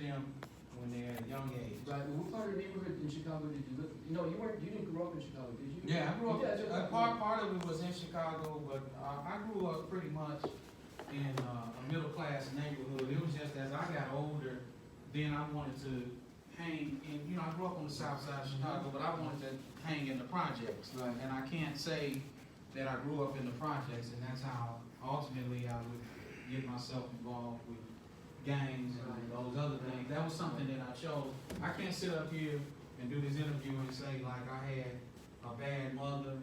them when they're at a young age. Right, but what part of the neighborhood in Chicago did you live? No, you didn't grow up in Chicago, did you? Yeah, I grew up, Yeah, part of it was in Chicago, but I grew up pretty much in a middle class neighborhood. It was just as I got older, then I wanted to hang in, I grew up on the south side of Chicago, but I wanted to hang in the projects. Right. And I can't say that I grew up in the projects, and that's how ultimately I would get myself involved with gangs and those other things. That was something that I chose. I can't sit up here and do this interview and say like I had a bad mother,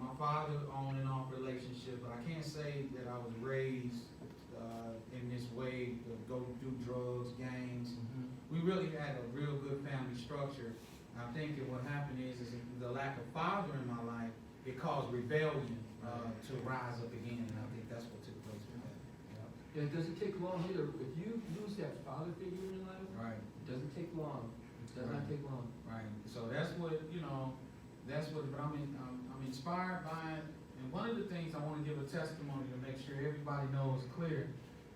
my father on and off relationship, but I can't say that I was raised in this way to go do drugs, gangs. Mm-hmm. We really had a real good family structure. I think that what happened is the lack of father in my life, it caused rebellion to rise up again, and I think that's what took place with that. Yeah, it doesn't take long either. If you lose that father figure in your life, Right. it doesn't take long. It does not take long. Right. So that's what, but I'm inspired by it. And one of the things I want to give a testimony to make sure everybody knows clear.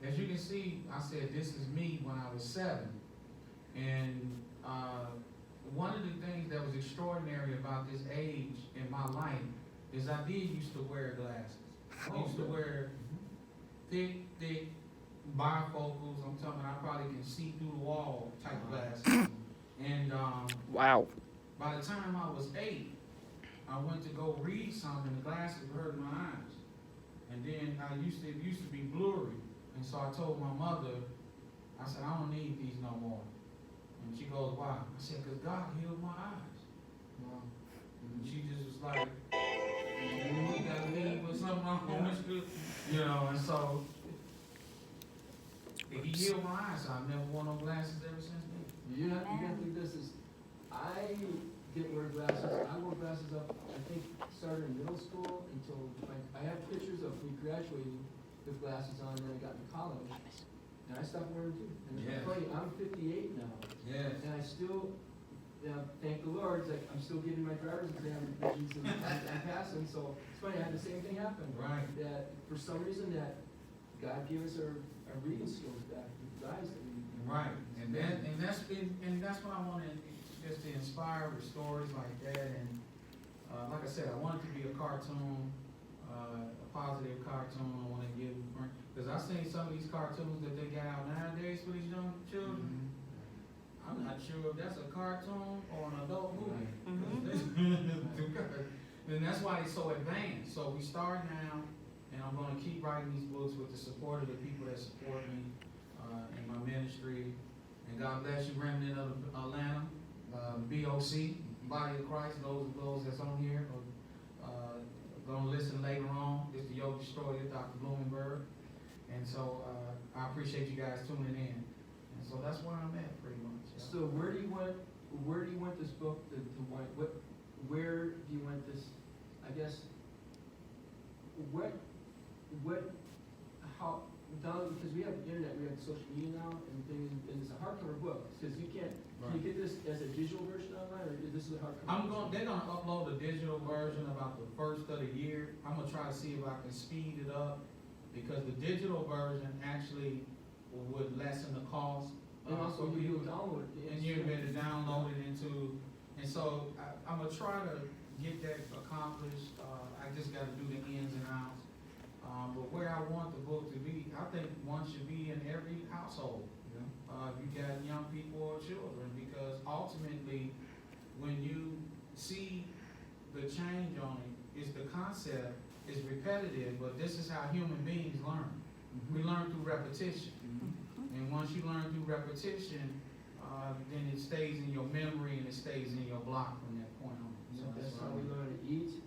As you can see, I said this is me when I was 7. And one of the things that was extraordinary about this age in my life is I did used to wear glasses. I used to wear thick bifocals. I'm talking, I probably can see through the wall type glasses. And Wow. by the time I was 8, I went to go read something, the glasses were hurting my eyes. And then it used to be blurry. And so I told my mother, I said, I don't need these no more. And she goes, why? I said, because God healed my eyes. And she just was like, we gotta leave with something wrong with you. And so he healed my eyes. So I've never worn no glasses ever since then. You don't think this is, I didn't wear glasses. I wore glasses up, I think, started in middle school until, I have pictures of me graduating with glasses on, and then I got into college. And I stopped wearing them too. And it's funny, I'm 58 now. Yes. And I still, thank the Lord, it's like I'm still getting my driver's exam revisions and I'm passing. So it's funny, I had the same thing happen. Right. That for some reason that God gave us our reading skills back, the eyes that we. Right. And that's what I want to just to inspire with stories like that. And like I said, I want it to be a cartoon, a positive cartoon. I want to give, because I've seen some of these cartoons that they got out nowadays for these young children. Mm-hmm. I'm not sure if that's a cartoon or an adult movie. And that's why it's so advanced. So we start now, and I'm going to keep writing these books with the support of the people that support me in my ministry. And God bless you, remnant of Atlanta, BOC, Body of Christ, those that's on here are going to listen later on. It's the Yoga Story of Dr. Blumenberg. And so I appreciate you guys tuning in. And so that's where I'm at pretty much. So where do you want this book to wind? Where do you want this? I guess. How? Because we have the internet, we have social media now, and things, and it's a hardcover book. Because you can't. Right. Can you get this as a digital version online, or is this a hardcover? They're gonna upload a digital version about the first of the year. I'm gonna try to see if I can speed it up, because the digital version actually would lessen the cost. And also you download it. And you're able to download it into, and so I'm gonna try to get that accomplished. I just gotta do the ins and outs. But where I want the book to be, I think one should be in every household. If you got young people or children, because ultimately, when you see the change on it, it's the concept is repetitive, but this is how human beings learn. We learn through repetition. And once you learn through repetition, then it stays in your memory and it stays in your block from that point on. So that's how we learn to eat.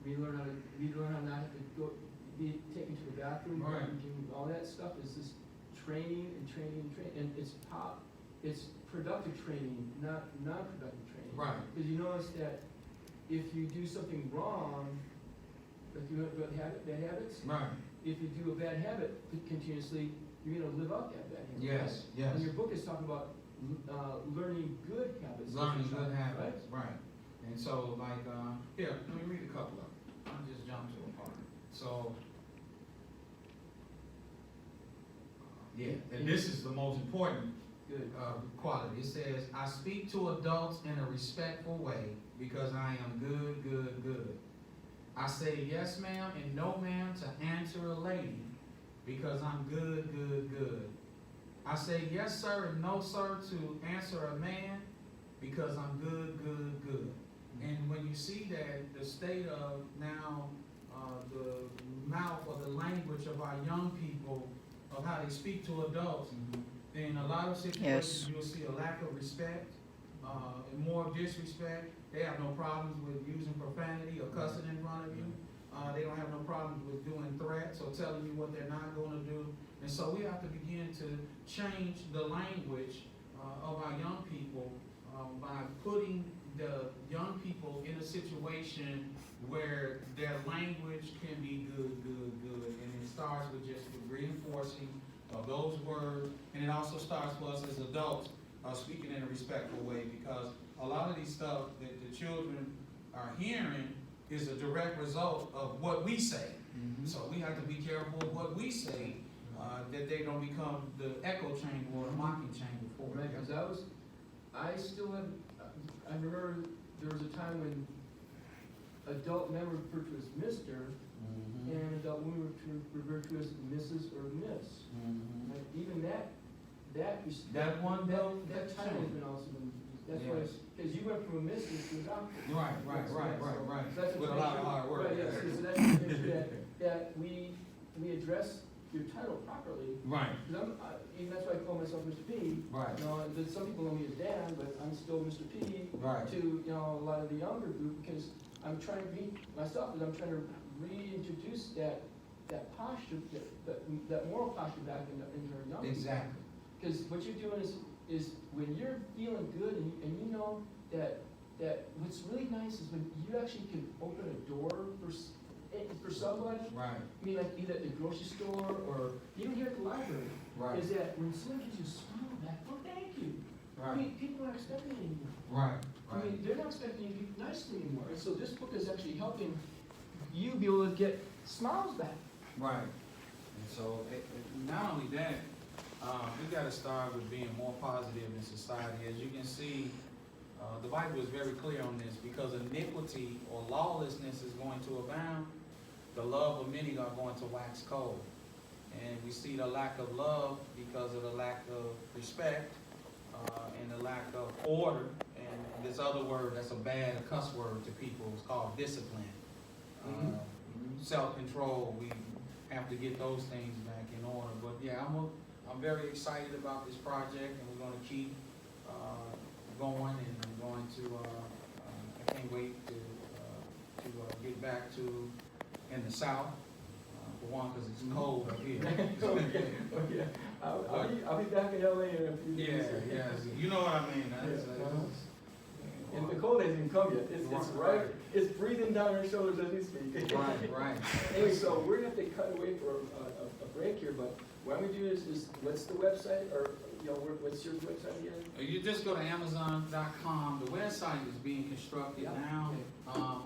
We learn how not to go be taken to the bathroom. Right. All that stuff is just training, and it's productive training, not non-productive training. Right. Because you notice that if you do something wrong, if you have bad habits. Right. If you do a bad habit continuously, you're going to live out that bad habit. Yes. Yes. And your book is talking about learning good habits. Learning good habits. Right. And so, like, here, let me read a couple of them. I'll just jump to a part. So, Yeah, and this is the most important Good. quality. It says, I speak to adults in a respectful way because I am good. I say yes ma'am and no ma'am to answer a lady because I'm good. I say yes sir and no sir to answer a man because I'm good. And when you see that, the state of now, the mouth or the language of our young people, of how they speak to adults, in a lot of situations, you'll see a lack of respect, and more disrespect. They have no problems with using profanity or cussing in front of you. They don't have no problems with doing threats or telling you what they're not going to do. And so we have to begin to change the language of our young people by putting the young people in a situation where their language can be good. And it starts with just reinforcing of those words, and it also starts for us as adults speaking in a respectful way, because a lot of these stuff that the children are hearing is a direct result of what we say. So we have to be careful of what we say, that they don't become the echo chamber or the mocking chamber for Right, it. because I still have, I remember there was a time when adult men were referred to as Mr. and adult women were referred to as Mrs. or Miss. Like even that title has been also been, that's why, because you went from a Mrs. to a doctor. Right. So that's With a lot of hard work. Right, yes, so that's to make sure that we address your title properly. Right. Because even that's why I call myself Mr. P. Right. You know, but some people know me as Dan, but I'm still Mr. P. Right. To, you know, a lot of the younger group, because I'm trying to be myself, and I'm trying to reintroduce that posture, that moral posture back into our young people. Exactly. Because what you're doing is when you're feeling good and you know that what's really nice is when you actually can open a door for somebody. Right. I mean, like either at the grocery store or even here at the library. Right. Is that when someone gives you a smile back, oh, thank you. Right. I mean, people aren't expecting it anymore. Right. I mean, they're not expecting you to be nice to me anymore. And so this book is actually helping you be able to get smiles back. Right. And so, not only that, we got to start with being more positive in society. As you can see, the Bible is very clear on this. Because iniquity or lawlessness is going to abound, the love of many are going to wax cold. And we see the lack of love because of the lack of respect and the lack of order. And this other word that's a cuss word to people is called discipline. Self-control. We have to get those things back in order. But yeah, I'm very excited about this project, and we're going to keep going, and I'm going to I can't wait to get back to in the South, for one, because it's cold up here. Okay. I'll be back in LA in a few days. Yes, you know what I mean. And the cold hasn't even come yet. It's right. It's breathing down our shoulders as we speak. Right. Anyway, so we're gonna have to cut away for a break here, but what I'm gonna do is what's the website, or what's your website again? You just go to Amazon.com. The website is being constructed now,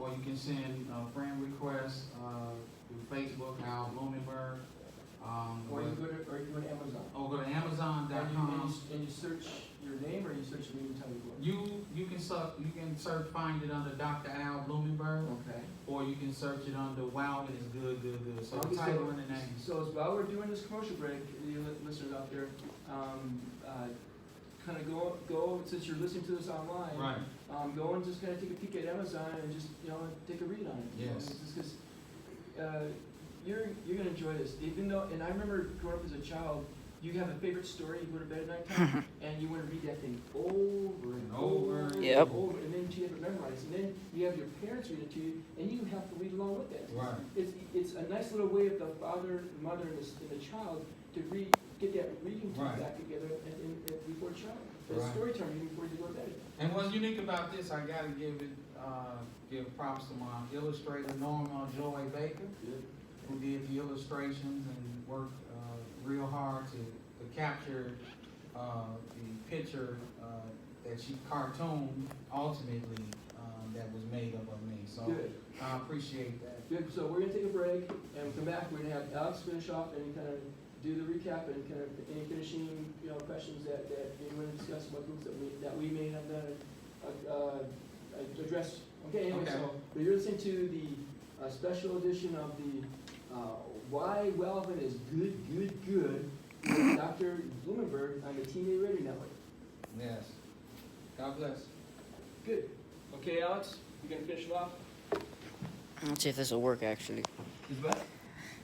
or you can send friend requests through Facebook, Al Blumenberg. Or you go to Amazon. Or go to Amazon.com. And you search your name, or you search the name title? You can search, find it under Dr. Al Blumenberg. Okay. Or you can search it under Wow, it is good. So the title and the name. So while we're doing this commercial break, the listeners out there, kind of go since you're listening to this online. Right. Go and just kind of take a peek at Amazon and just take a read on it. Yes. Just because you're gonna enjoy this. Even though, and I remember growing up as a child, you have a favorite story, you go to bed at night time, and you want to read that thing over and over Yep. and over, and then you have it memorized, and then you have your parents read it to you, and you have to read along with that. Right. It's a nice little way of the father, the mother, and the child to get that reading time back together before child. That story time before you go to bed. And what's unique about this, I gotta give props to my illustrator, Norma Joy Baker, who did the illustrations and worked real hard to capture the picture that she cartooned ultimately that was made up of me. So I appreciate that. Good. So we're gonna take a break, and we'll come back. We're gonna have Alex finish off any kind of do the recap and kind of any finishing, questions that you want to discuss about books that we may have addressed. Okay, anyway, Okay. so you're listening to the special edition of the Why Welvin is Good, with Dr. Blumenberg on the Teenage Radio Network. Yes. God bless. Good. Okay, Alex, you gonna finish it off? Let's see if this will work actually. Is what?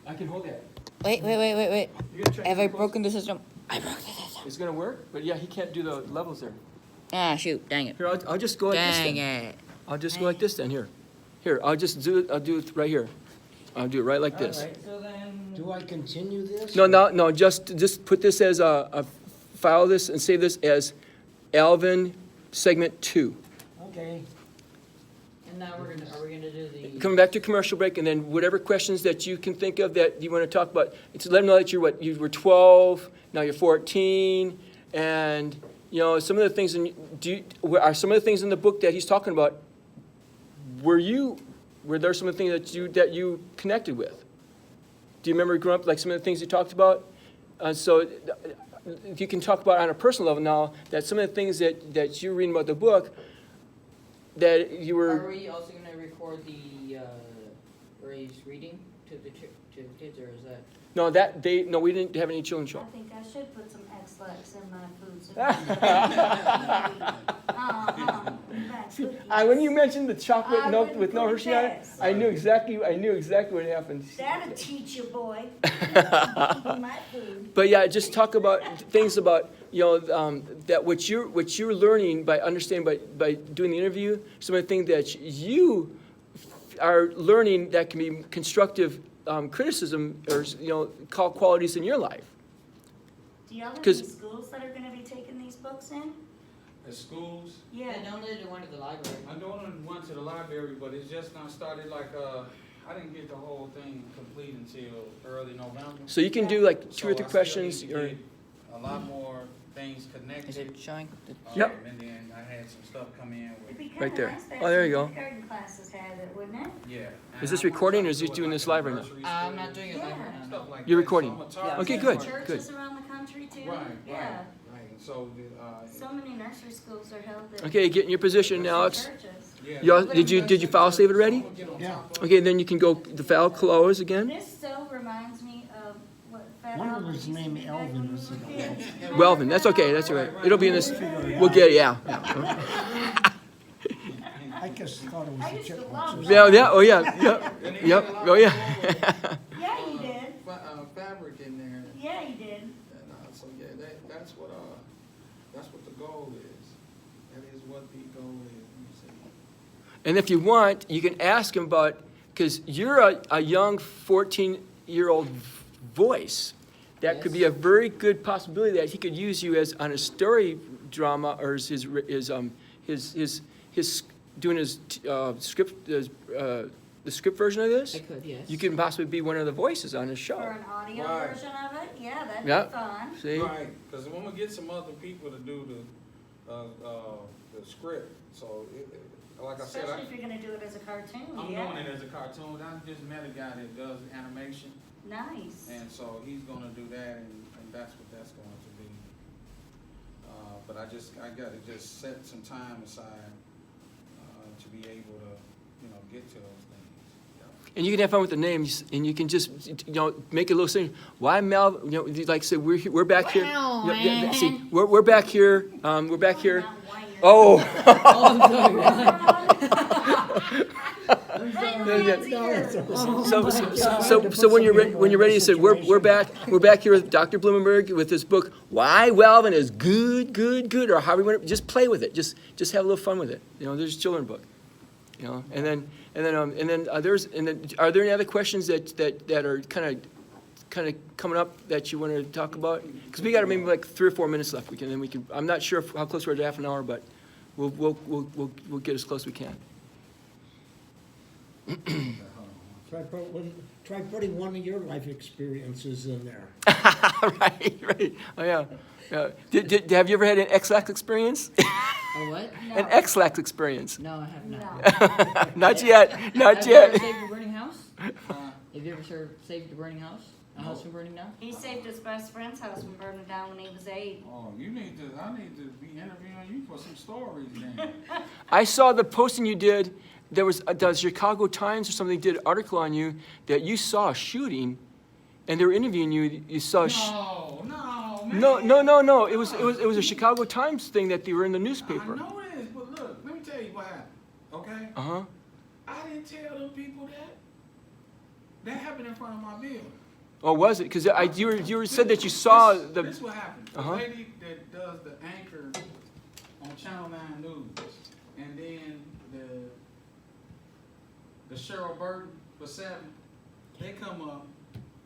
I can hold that. Wait. You're gonna try Have to I get close? broken the system? I broke the system. It's gonna work, but yeah, he can't do the levels there. Ah, shoot, dang it. Here, I'll just go like this Dang then. it. I'll just go like this then, here. Here, I'll do it right here. I'll do it right like this. Alright, so then. Do I continue this? No, just put this as a file this and save this as Alvin segment 2. Okay. And now are we gonna do the. Coming back to commercial break, and then whatever questions that you can think of that you want to talk about, it's let them know that you were 12, now you're 14, and some of the things are some of the things in the book that he's talking about. Were there some of the things that you connected with? Do you remember growing up, like some of the things you talked about? So if you can talk about on a personal level now, that some of the things that you're reading about the book, that you were. Are we also gonna record the, where he's reading to the kids, or is that? No, we didn't have any children's show. I think I should put some X-Lax in my food. So When you mentioned the chocolate I milk wouldn't with no put it Hershey on it, past. I knew exactly what happened. That'll teach you, boy. My food. But yeah, just talk about things about that what you're learning by understanding by doing the interview. Some of the things that you are learning that can be constructive criticism or qualities in your life. Do y'all have any 'Cause- schools that are gonna be taking these books in? The schools, Yeah. don't they do one to the library? I went to the library, but it's just not started I didn't get the whole thing complete until early November. So you can do like 2 or 3 So I still questions. need to get a lot more things connected. Is it showing? Yep. And then I had some stuff come in It'd be with, Right kinda there. nice to Oh, there you have go. some kindergarten classes have it, wouldn't it? yeah. And Is this I wanna recording, try or to is he do it doing like this live right now? nursery I'm school, not doing it Yeah. live right now. Stuff like You're that. recording. So I'm gonna Yeah. target Okay, that good, part. Churches around the country too? Right, Yeah. right. So, So many nursery schools are held at. Okay, get in your position, Alex. Churches. Y'all, did you file save it already? Yeah. Okay, then you can go the file close again. This so reminds me of what Fat One of Albert his used to name be back Alvin when we is were in kids. Welvin, that's okay, that's all right. It'll be in this. We'll get it. Yeah. I just thought it I was a used to chipmunk. love Yeah. that. Yeah. Oh yeah. Yep. Oh yeah. Yeah, you did. fabric in there. Yeah, you did. And, so yeah, that's what the goal is. That is what the goal is. Let me see. And if you want, you can ask him about, because you're a young 14-year-old voice. That could be a very good possibility that he could use you as on a story drama or his doing his script, the script version of this. I could, yes. You could possibly be one of the voices on his For show. an audio Right. version of it? Yeah, that'd Yeah. be fun. See? Right, because when we get some other people to do the script, so like I said, Especially if you're gonna do it as a cartoon, I'm yeah. doing it as a cartoon. I just met a guy that does animation, Nice. and so he's gonna do that, and that's what that's going to be. But I gotta just set some time aside to be able to, get to those things. And you can have fun with the names, and you can just, make a little thing. Why Mel? Like I said, we're back here. Wow, Yeah, see, man. we're back here. We're back here. Not whining. Oh. So when you're ready, you said we're back here with Dr. Blumenberg with this book. Why Welvin is good, or how we want to just play with it. Just have a little fun with it. There's a children's book. And then are there any other questions that are kind of coming up that you want to talk about? Because we got maybe like 3 or 4 minutes left. We can. I'm not sure how close we're to half an hour, but we'll get as close as we can. Try putting one of your life experiences in there. Right. Oh yeah. Have you ever had an X-Lax experience? A what? An X-Lax experience? No, I have No. not. Not yet. Not Have you ever yet. saved a burning house? Have you ever saved a burning house? A house from burning down? He saved his best friend's house from burning down when he was 8. Oh, I need to be interviewing you for some stories then. I saw the posting you did. There was the Chicago Times or something did an article on you that you saw a shooting, and they were interviewing you. You saw. No, man. No. It was a Chicago Times thing that they were in the newspaper. I know this, but look, let me tell you what happened, okay? Uh-huh. I didn't tell them people that. That happened in front of my building. Oh, was it? Because you said that you saw the. This what happened. Uh-huh. The lady that does the anchor on Channel 9 News, and then the Cheryl Burton for 7, they come up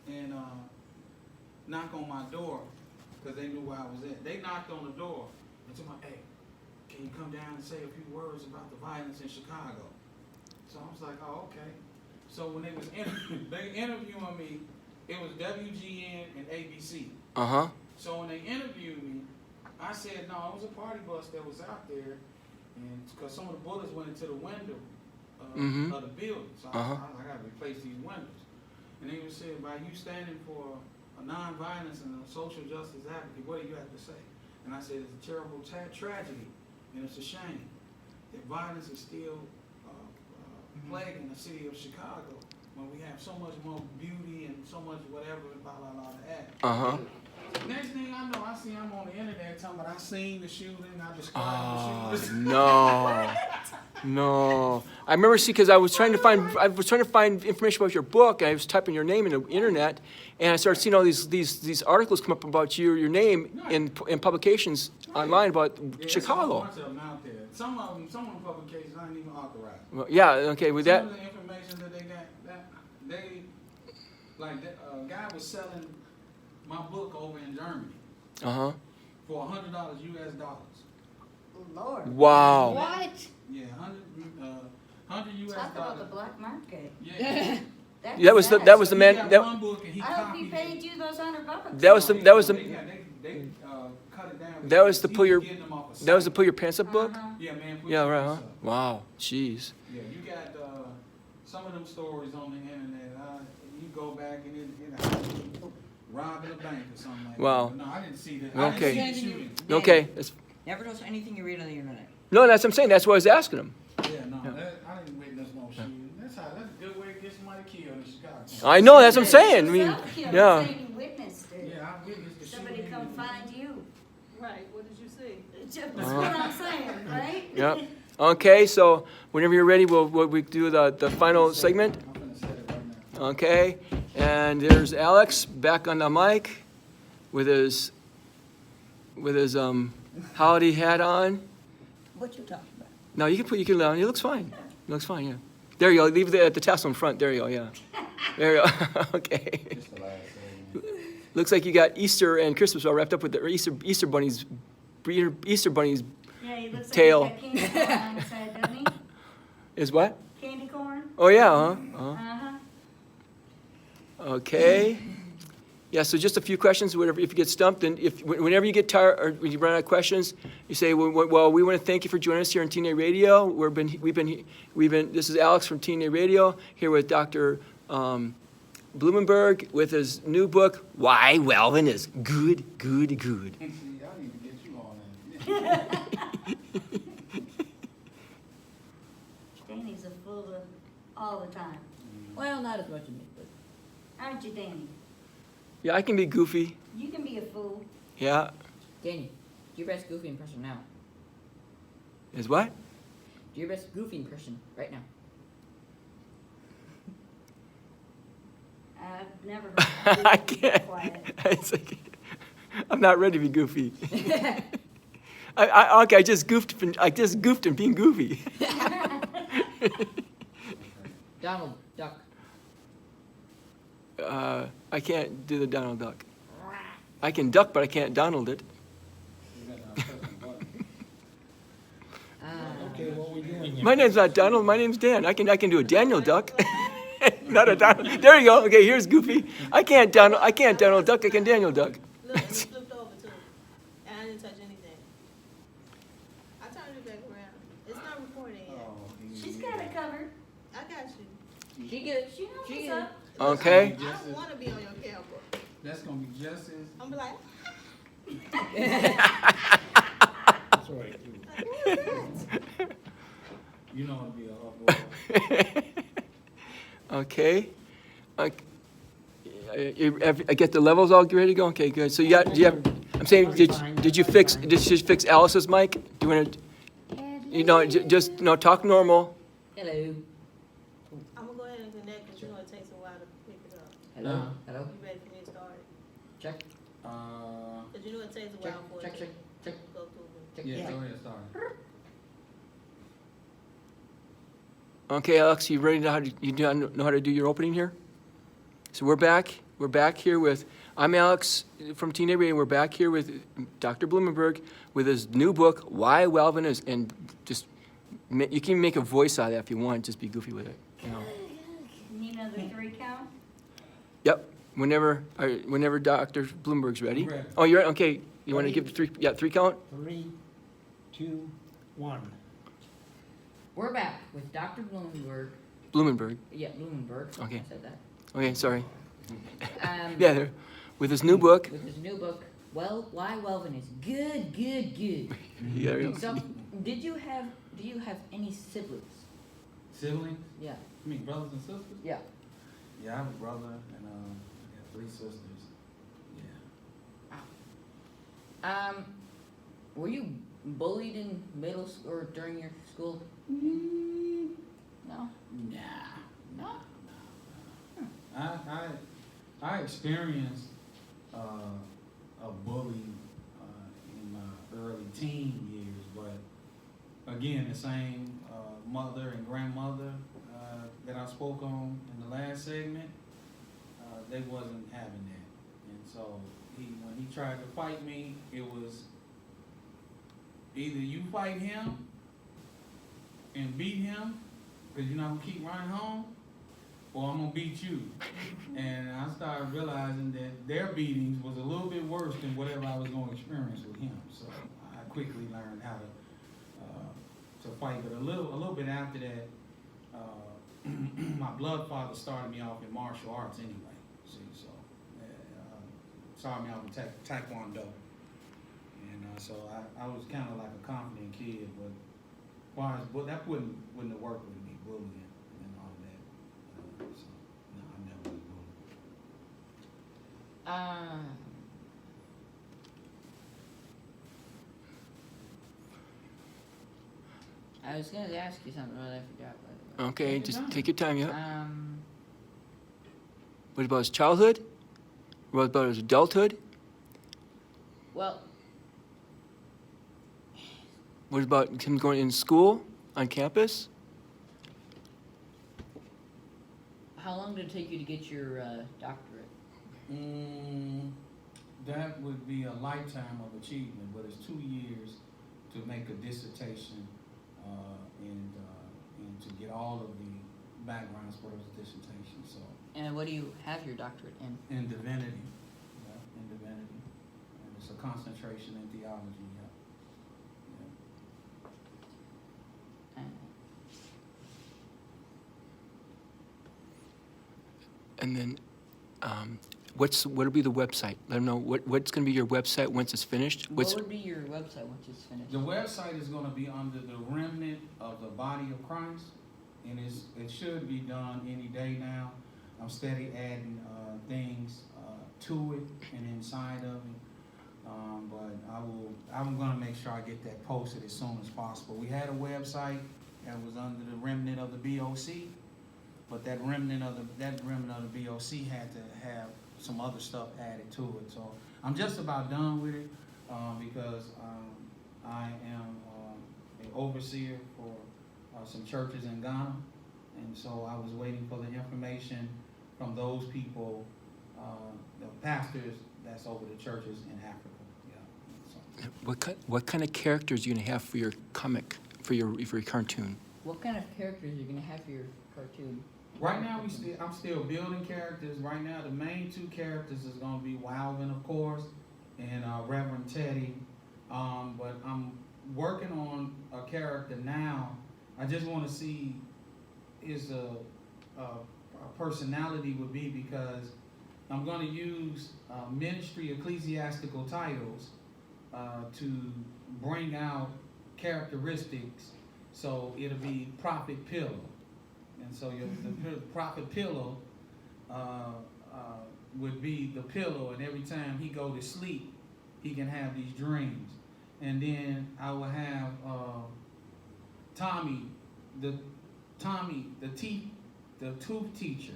and knock on my door because they knew where I was at. They knocked on the door and told me, hey, can you come down and say a few words about the violence in Chicago? So I was like, oh, okay. So when they was interviewing me, it was WGN and ABC. Uh-huh. So when they interviewed me, I said, no, it was a party bus that was out there, and because some of the bullets went into the window of the building. So I got to replace these windows. And they said, by you standing for a nonviolence and a social justice advocate, what do you have to say? And I said, it's a terrible tragedy, and it's a shame that violence is still plaguing the city of Chicago when we have so much more beauty and so much whatever, blah, blah, blah, to add. Uh-huh. Next thing I know, I see I'm on the internet talking about I seen the shooting, I described the shooting. No. I remember because I was trying to find information about your book. I was typing your name in the internet, and I started seeing all these articles come up about your name in publications online about Chicago. A bunch of them out there. Some of the publications I ain't even authorized. Well, yeah. Okay. With that. Some of the information that they got, a guy was selling my book over in Germany Uh-huh. for $100 US dollars. Lord. Wow. What? Yeah, 100 US Talk about the dollars. black market. Yeah. That was the He man. got That, one book and he I hope he copied paid it. you those $100. that was the They cut it down. that was the He pull your getting them off a that was the site. pull your pants up book. Uh-huh. Yeah, man. put Yeah. your Right. Huh. hands up. Wow. Jeez. Yeah, you got some of them stories on the internet. You go back and it robbing a bank or something like Wow. that. No, I didn't see that. Okay. I didn't see the shooting. Okay. That's, Never trust anything you read on the internet. no, that's what I'm saying. That's what I was asking him. Yeah, no, Yeah. I didn't witness no shooting. That's a good way to get somebody killed in Chicago. I know. That's what I'm saying. I mean, Yourself killed, yeah. saying you witnessed it. Yeah, I witnessed the Somebody shooting. come find you. Right, what did you see? That's what I'm saying, right? Yep. Okay. So whenever you're ready, we'll do the final segment. I'm gonna say it right now. Okay. And there's Alex back on the mic with his holiday hat on. What you talking about? No, you can lay on. It looks fine. It looks fine. Yeah. There you go. Leave the tassel in front. There you go. Yeah. There you go. Okay. Just the last segment. Looks like you got Easter and Christmas all wrapped up with the Easter bunny's Yeah, he looks Tail. like he's got candy corn on his head, doesn't he? is what? Candy corn? Oh yeah. Uh-huh. Uh-huh. Okay. Yeah, so just a few questions. Whatever, if you get stumped, and whenever you get tired or when you run out of questions, you say, "Well, we want to thank you for joining us here on TNA Radio. We've been. This is Alex from TNA Radio here with Dr. Blumenberg with his new book, Why Welvin is Good, Good, Good." See, I need to get you on there. Danny's a fool all the time. Well, not as much as me, but Aren't you, Danny? Yeah, I can be goofy. You can be a fool. Yeah. Danny, do your best goofy impression now. Is what? Do your best goofy impression right now. I've never heard you I be can't. quiet. It's like, I'm not ready to be goofy. I just goofed. I just goofed and being goofy. Donald Duck. I can't do the Donald Duck. I can duck, but I can't Donald it. Okay, what we doing here? My name's not Donald. My name's Dan. I can do a Daniel Duck. Not a Donald. There you go. Okay, here's Goofy. I can't Donald Duck. I can Daniel Duck. Look, you flipped over too. And I didn't touch anything. I turned it back around. It's not recording yet. Oh, She's got it covered. I got you. She good. She knows She what's good. up. Okay? I don't wanna be on your camera. That's gonna be just as, I'm be like, That's what I do. you know it'll be a hot boy. Okay. I get the levels all ready to go? Okay, good. So do you have, I'm saying, did you fix Alice's mic? Do you want to, just, no, talk normal. Hello. I'm gonna go ahead and connect, cause you know it takes a while to pick it up. Hello. Hello. You ready for me to start? Check. Cause you know it takes a Check. while for Check. it Check. to Check. go through. Check. Yeah, check. go ahead, start. Okay, Alex, you ready to know how to do your opening here? So we're back here with, I'm Alex from Teen Radio. We're back here with Dr. Blumenberg with his new book, Why Welvin Is, and just, you can make a voice out of that if you want, just be goofy with it, you know. You know the 3 count? Yep, whenever Dr. Bloomberg's ready. I'm ready. Oh, you're, okay, you want to give the 3 count? 3, 2, 1. We're back with Dr. Blumenberg. Blumenberg, Yeah, Blumenberg. Okay. I said that. okay, sorry. Um, Yeah, there, with his new book. With his new book, Why Welvin Is. Good. Yeah, there you go. So, do you have any siblings? Siblings? Yeah. You mean brothers and sisters? Yeah. Yeah, I have a brother and, I got 3 sisters. Yeah. Were you bullied in middle school or during your school? No. No. I experienced a bullying in my early teen years, but again, the same mother and grandmother that I spoke on in the last segment, they wasn't having that, and so when he tried to fight me, it was either you fight him and beat him, because you're not gonna keep running home, or I'm gonna beat you. And I started realizing that their beatings was a little bit worse than whatever I was gonna experience with him. So I quickly learned how to fight. But a little bit after that, my blood father started me off in martial arts anyway. See, so started me off in taekwondo. And so I was kind of like a confident kid, but that wouldn't have worked with me, bullying and all that. So no, I never was bullied. I was gonna ask you something, but I forgot. By the way. Okay, just take your time, yeah. Um, What about his childhood? What about his adulthood? well, What about him going in school, on campus? how long did it take you to get your doctorate? That would be a lifetime of achievement, but it's 2 years to make a dissertation and to get all of the backgrounds for those dissertations. So And what do you have your doctorate in? in divinity, yeah, in divinity, and it's a concentration in theology. Yeah. And then, what'll be the website? Let them know what's going to be your website once it's finished. What would be your website once it's finished? The website is going to be under the remnant of the body of Christ, and it should be done any day now. I'm steady adding things to it and inside of it, but I'm going to make sure I get that posted as soon as possible. We had a website that was under the remnant of the BOC, but that remnant of the BOC had to have some other stuff added to it. So I'm just about done with it because I am an overseer for some churches in Ghana, and so I was waiting for the information from those people, the pastors that's over the churches in Africa. Yeah. So. What kind of characters are you going to have for your comic, for your cartoon? What kind of characters are you gonna have for your cartoon? Right now, I'm still building characters. Right now, the main 2 characters is going to be Walvin, of course, and Reverend Teddy. But I'm working on a character now. I just want to see is a personality would be, because I'm gonna use ministry ecclesiastical titles to bring out characteristics. So it'll be prophet pillow. And so the prophet pillow would be the pillow, and every time he go to sleep, he can have these dreams. And then I will have Tommy, the tooth teacher,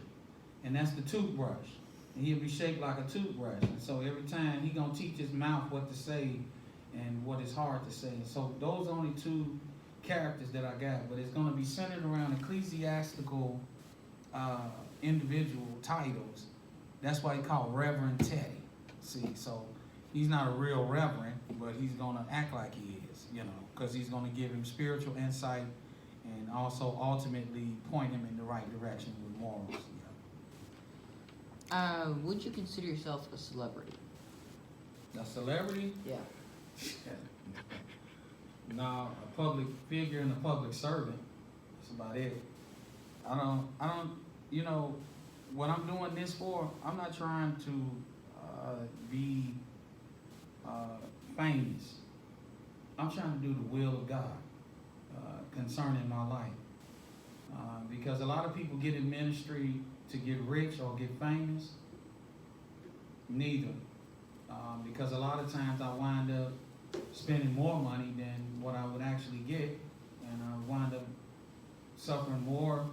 and that's the toothbrush. And he'll be shaped like a toothbrush. And so every time he gonna teach his mouth what to say and what is hard to say. And so those are only two characters that I got, but it's gonna be centered around ecclesiastical individual titles. That's why he called Reverend Teddy. See, so he's not a real reverend, but he's gonna act like he is, you know, because he's gonna give him spiritual insight and also ultimately point him in the right direction with morals. Would you consider yourself a celebrity? A celebrity? Yeah. No, a public figure and a public servant. That's about it. I don't, you know, what I'm doing this for, I'm not trying to be famous. I'm trying to do the will of God concerning my life. Because a lot of people get in ministry to get rich or get famous. Neither. Because a lot of times I wind up spending more money than what I would actually get, and I wind up suffering more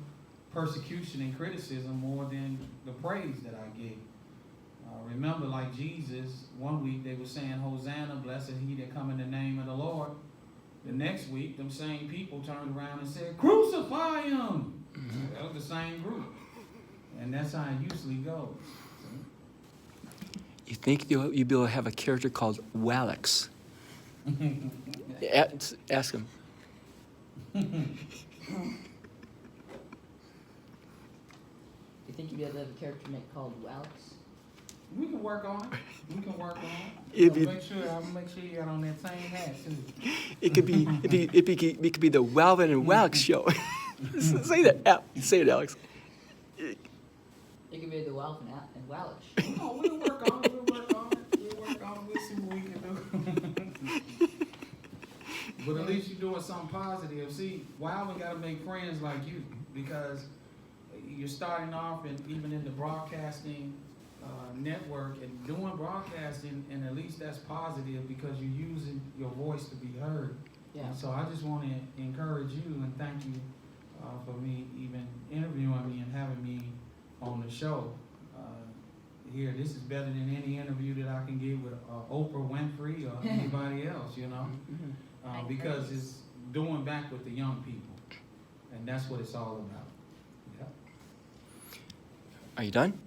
persecution and criticism more than the praise that I get. Remember, like Jesus, one week they were saying, Hosanna, blessed he that come in the name of the Lord. The next week, them same people turned around and said, crucify him. That was the same group. And that's how it usually goes. You think you'll be able to have a character called Walex? Ask him. You think you'd be able to have a character called Alex? We can work on it. We can work on it. If you- I'll make sure you got on that same hat too. It could be the Walvin and Walex show. Say that. Say it, Alex. It could be the Walf and Walish. No, we'll work on it. We'll work on it. We'll see what we can do. But at least you're doing something positive. See, Walvin got to make friends like you, because you're starting off, and even in the broadcasting network and doing broadcasting, and at least that's positive because you're using your voice to be heard. Yeah. And so I just want to encourage you and thank you for me even interviewing me and having me on the show. Here, this is better than any interview that I can get with Oprah Winfrey or anybody else, you know, because it's doing back with the young people, and that's what it's all about. Yeah. Are you done?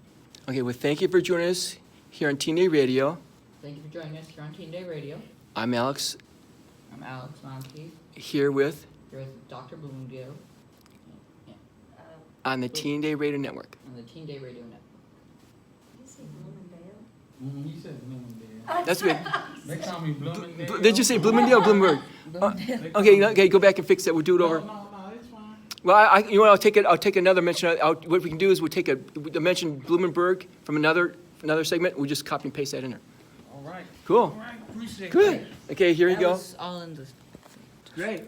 Okay, well, thank you for joining us here on Teen Day Radio. Thank you for joining us here on Teen Day Radio. I'm Alex, I'm Alex Monke, here with here with Dr. Blumenberg on the Teen Day Radio Network. on the Teen Day Radio Network. You say Blumenberg? Mm-hmm. You said Bloomingdale. That's good. They call me Bloomingdale. Did you say Bloomingdale or Bloomberg? Okay, go back and fix that. We'll do it over. No, it's fine. Well, you know what, I'll take another mention. What we can do is we'll take the mention Blumenberg from another segment. We'll just copy and paste that in there. All right. Cool. All right. Appreciate it. Good. Okay, here you That go. was all in the Great.